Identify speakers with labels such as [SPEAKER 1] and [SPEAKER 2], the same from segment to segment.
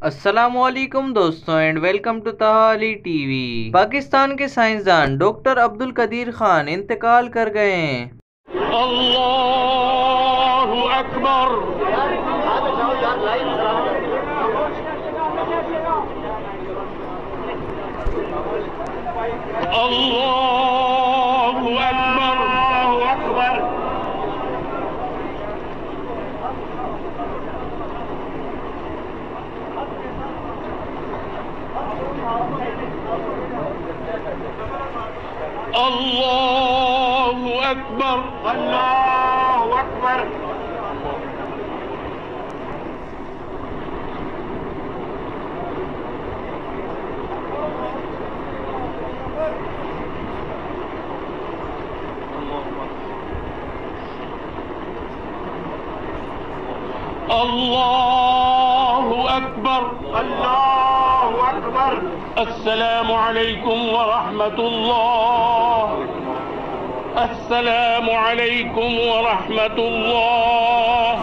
[SPEAKER 1] السلام علیکم دوستوں and welcome to Taha Ali T V. Pakistan کے سائنسدان ڈاکٹر عبدالقدیر خان انتقال کر گئے ہیں۔
[SPEAKER 2] اللہ اکبر۔ اللہ اکبر۔ اللہ اکبر۔ اللہ اکبر۔ اللہ اکبر۔ اللہ اکبر۔ السلام علیکم ورحمۃ اللہ۔ السلام علیکم ورحمۃ اللہ۔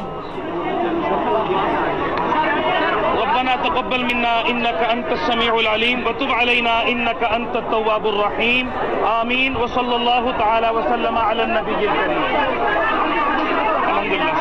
[SPEAKER 2] ربنا تقبل منا انك انت السميع العليم وتب علينا انك انت التواب الرحيم آمين وصلى الله تعالى وسلم على النبي الكريم۔ الحمدللہ۔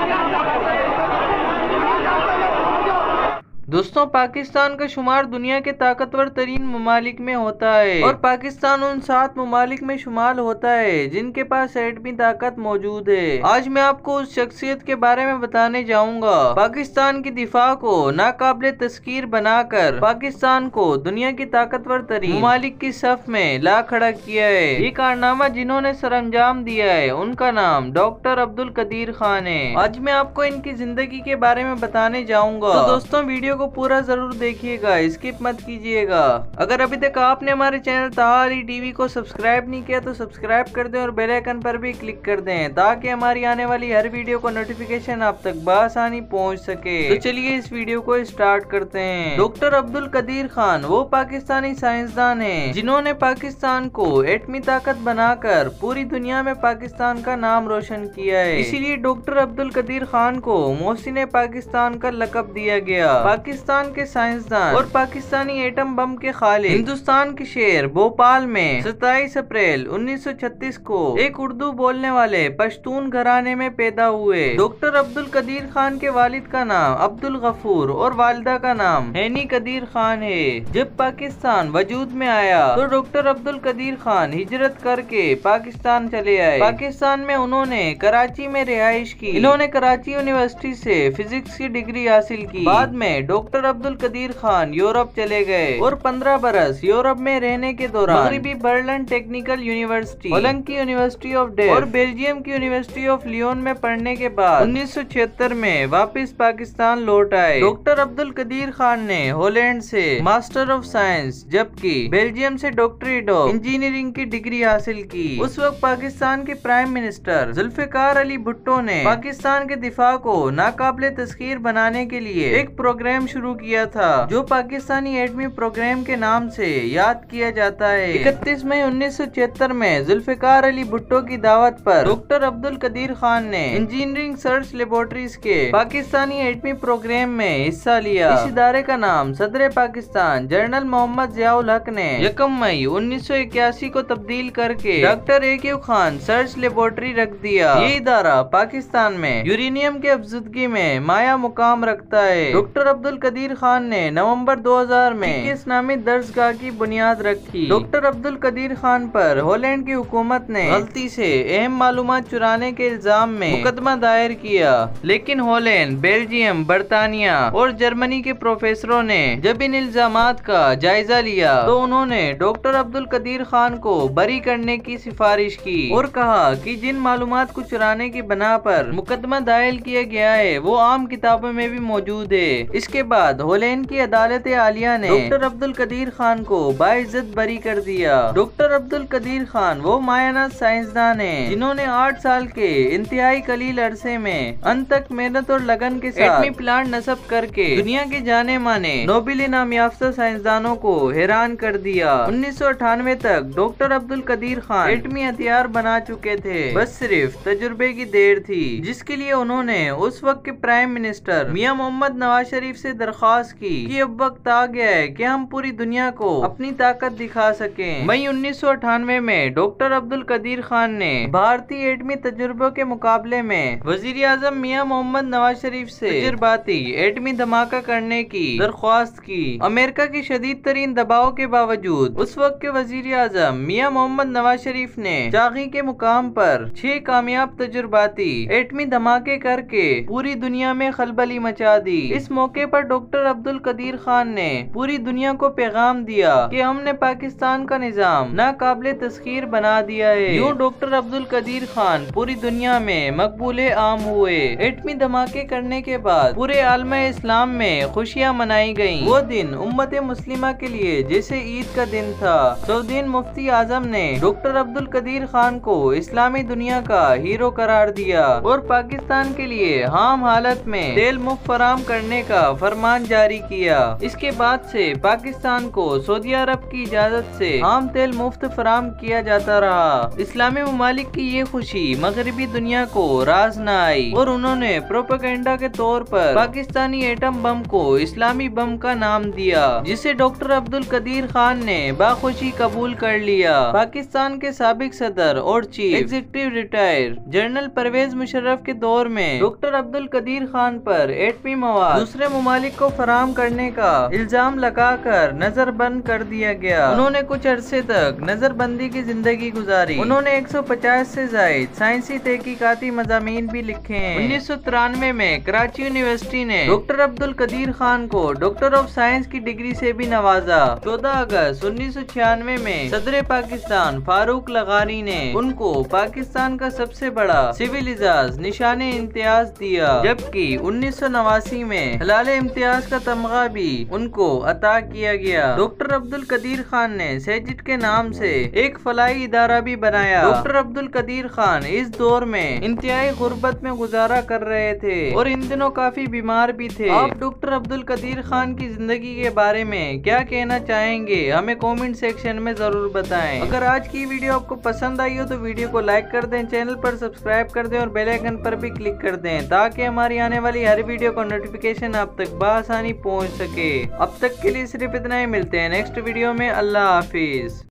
[SPEAKER 1] دوستوں، پاکستان کا شمار دنیا کے طاقتور ترین ممالک میں ہوتا ہے اور پاکستان ان 7 ممالک میں شمار ہوتا ہے جن کے پاس ایٹمی طاقت موجود ہے۔ آج میں آپ کو اس شخصیت کے بارے میں بتانے جاؤں گا پاکستان کی دفاع کو ناقابل تذکیر بنا کر پاکستان کو دنیا کی طاقتور ترین ممالک کی صف میں لا کھڑا کیا ہے۔ یہ کارنامہ جنہوں نے سر انجام دیا ہے ان کا نام ڈاکٹر عبدالقدیر خان ہے۔ آج میں آپ کو ان کی زندگی کے بارے میں بتانے جاؤں گا، تو دوستوں ویڈیو کو پورا ضرور دیکھیے گا، اسکپ مت کیجیے گا۔ اگر ابھی تک آپ نے ہمارے چینل طه علی ٹی وی کو سبسکرائب نہیں کیا تو سبسکرائب کر دیں اور بیل آئیکن پر بھی کلک کر دیں تاکہ ہماری آنے والی ہر ویڈیو کو نوٹیفیکیشن آپ تک بآسانی پہنچ سکے۔ تو چلیے اس ویڈیو کو اسٹارٹ کرتے ہیں۔ ڈاکٹر عبدالقدیر خان وہ پاکستانی سائنسدان ہیں جنہوں نے پاکستان کو ایٹمی طاقت بنا کر پوری دنیا میں پاکستان کا نام روشن کیا ہے۔ اسی لیے ڈاکٹر عبدالقدیر خان کو محسن پاکستان کا لقب دیا گیا۔ پاکستان کے سائنسدان اور پاکستانی ایٹم بم کے خالق ہندوستان کے شہر بھوپال میں 27 اپریل 1936 کو ایک اردو بولنے والے پشتون گھرانے میں پیدا ہوئے۔ ڈاکٹر عبدالقدیر خان کے والد کا نام عبدالغفور اور والدہ کا نام ہینی قدیر خان ہے۔ جب پاکستان وجود میں آیا تو ڈاکٹر عبدالقدیر خان ہجرت کر کے پاکستان چلے آئے۔ پاکستان میں انہوں نے کراچی میں رہائش کی۔ انہوں نے کراچی یونیورسٹی سے فزکس کی ڈگری حاصل کی۔ بعد میں ڈاکٹر عبدالقدیر خان یورپ چلے گئے اور 15 برس یورپ میں رہنے کے دوران مغربی برلن ٹیکنیکل یونیورسٹی، ہالینڈ کی یونیورسٹی آف ڈیل اور بیلجیم کی یونیورسٹی آف لیون میں پڑھنے کے بعد 1976 میں واپس پاکستان لوٹ آئے۔ ڈاکٹر عبدالقدیر خان نے ہالینڈ سے ماسٹر آف سائنس جبکہ بیلجیم سے ڈاکٹریٹ آف انجینئرنگ کی ڈگری حاصل کی۔ اس وقت پاکستان کے پرائم منسٹر ذوالفقار علی بھٹو نے پاکستان کے دفاع کو ناقابل تذکیر بنانے کے لیے ایک پروگرام شروع کیا تھا جو پاکستانی ایٹمی پروگرام کے نام سے یاد کیا جاتا ہے۔ 31 مئی 1976 میں ذوالفقار علی بھٹو کی دعوت پر ڈاکٹر عبدالقدیر خان نے انجینئرنگ ریسرچ لیبارٹریز کے پاکستانی ایٹمی پروگرام میں حصہ لیا۔ اس ادارے کا نام صدر پاکستان جنرل محمد ضیاء الحق نے 1 مئی 1981 کو تبدیل کر کے doctor A Khan research laboratory رکھ دیا۔ یہ ادارہ پاکستان میں یورینیم کے افزودگی میں مایہ مقام رکھتا ہے۔ ڈاکٹر عبدالقدیر خان نے نومبر 2000 میں اس نامی درسگاہ کی بنیاد رکھی۔ ڈاکٹر عبدالقدیر خان پر ہالینڈ کی حکومت نے غلطی سے اہم معلومات چرانے کے الزام میں مقدمہ دائر کیا، لیکن ہالینڈ، بیلجیم، برطانیہ اور جرمنی کے پروفیسروں نے جب ان الزامات کا جائزہ لیا تو انہوں نے ڈاکٹر عبدالقدیر خان کو بری کرنے کی سفارش کی اور کہا کہ جن معلومات کو چرانے کی بنا پر مقدمہ دائر کیا گیا ہے وہ عام کتابوں میں بھی موجود ہے۔ اس کے بعد ہالینڈ کی عدالت عالیہ نے ڈاکٹر عبدالقدیر خان کو باعزت بری کر دیا۔ ڈاکٹر عبدالقدیر خان وہ مایہ سائنسدان ہیں جنہوں نے 8 سال کے انتہائی قلیل عرصے میں انتھک محنت اور لگن کے ساتھ ایٹمی پلانٹ نصب کر کے دنیا کے جانے مانے نوبل انعام یافتہ سائنسدانوں کو حیران کر دیا۔ 1998 تک ڈاکٹر عبدالقدیر خان ایٹمی ہتھیار بنا چکے تھے، بس صرف تجربے کی دیر تھی جس کے لیے انہوں نے اس وقت کے پرائم منسٹر میاں محمد نواز شریف سے سے درخواست کی کہ اب وقت آ گیا ہے کہ ہم پوری دنیا کو اپنی طاقت دکھا سکیں۔ مئی 1998 میں ڈاکٹر عبدالقدیر خان نے بھارتی ایٹمی تجربوں کے مقابلے میں وزیر اعظم میاں محمد نواز شریف سے تجرباتی ایٹمی دھماکہ کرنے کی درخواست کی۔ امریکہ کی شدید ترین دباؤ کے باوجود اس وقت کے وزیر اعظم میاں محمد نواز شریف نے چاغی کے مقام پر 6 کامیاب تجرباتی ایٹمی دھماکے کر کے پوری دنیا میں خلبلی مچا دی۔ اس موقع پر ڈاکٹر عبدالقدیر خان نے پوری دنیا کو پیغام دیا کہ ہم نے پاکستان کا نظام ناقابل تسخیر بنا دیا ہے۔ یوں ڈاکٹر عبدالقدیر خان پوری دنیا میں مقبول عام ہوئے۔ ایٹمی دھماکے کرنے کے بعد پورے عالم اسلام میں خوشیاں منائی گئیں۔ وہ دن امت مسلمہ کے لیے جیسے عید کا دن تھا۔ سعودین مفتی اعظم نے ڈاکٹر عبدالقدیر خان کو اسلامی دنیا کا ہیرو قرار دیا اور پاکستان کے لیے عام حالت میں تیل مفت فراہم کرنے کا فرمان جاری کیا۔ اس کے بعد سے پاکستان کو سعودی عرب کی اجازت سے عام تیل مفت فراہم کیا جاتا رہا۔ اسلامی ممالک کی یہ خوشی مغربی دنیا کو راز نہ آئی اور انہوں نے پروپیگنڈا کے طور پر پاکستانی ایٹم بم کو اسلامی بم کا نام دیا، جسے ڈاکٹر عبدالقدیر خان نے باخوشی قبول کر لیا۔ پاکستان کے سابق صدر اور chief executive retire general Pervez Musharraf کے دور میں ڈاکٹر عبدالقدیر خان پر ایٹمی مواد دوسرے ممالک کو فراہم کرنے کا الزام لگا کر نظر بند کر دیا گیا۔ انہوں نے کچھ عرصے تک نظر بندی کی زندگی گزاری۔ انہوں نے 150 سے زائد سائنسی تحقیقاتی مضامین بھی لکھے ہیں۔ 1993 میں کراچی یونیورسٹی نے ڈاکٹر عبدالقدیر خان کو ڈاکٹر آف سائنس کی ڈگری سے بھی نوازا۔ 14 اگست 1996 میں صدر پاکستان فاروق لغاری نے ان کو پاکستان کا سب سے بڑا سول اعزاز نشان امتیاز دیا، جبکہ 1989 میں ہلال امتیاز کا تمغہ بھی ان کو عطا کیا گیا۔ ڈاکٹر عبدالقدیر خان نے سیجٹ کے نام سے ایک فلاحی ادارہ بھی بنایا۔ ڈاکٹر عبدالقدیر خان اس دور میں انتہائی غربت میں گزارا کر رہے تھے اور ان دنوں کافی بیمار بھی تھے۔ آپ ڈاکٹر عبدالقدیر خان کی زندگی کے بارے میں کیا کہنا چاہیں گے؟ ہمیں کومنٹ سیکشن میں ضرور بتائیں۔ اگر آج کی ویڈیو آپ کو پسند آئی ہو تو ویڈیو کو لائک کر دیں، چینل پر سبسکرائب کر دیں اور بیل آئیکن پر بھی کلک کر دیں تاکہ ہماری آنے والی ہر ویڈیو کا نوٹیفیکیشن آپ تک بآسانی پہنچ سکے۔ اب تک کے لیے صرف اتنا ہی، ملتے ہیں نیکسٹ ویڈیو میں۔ اللہ حافظ۔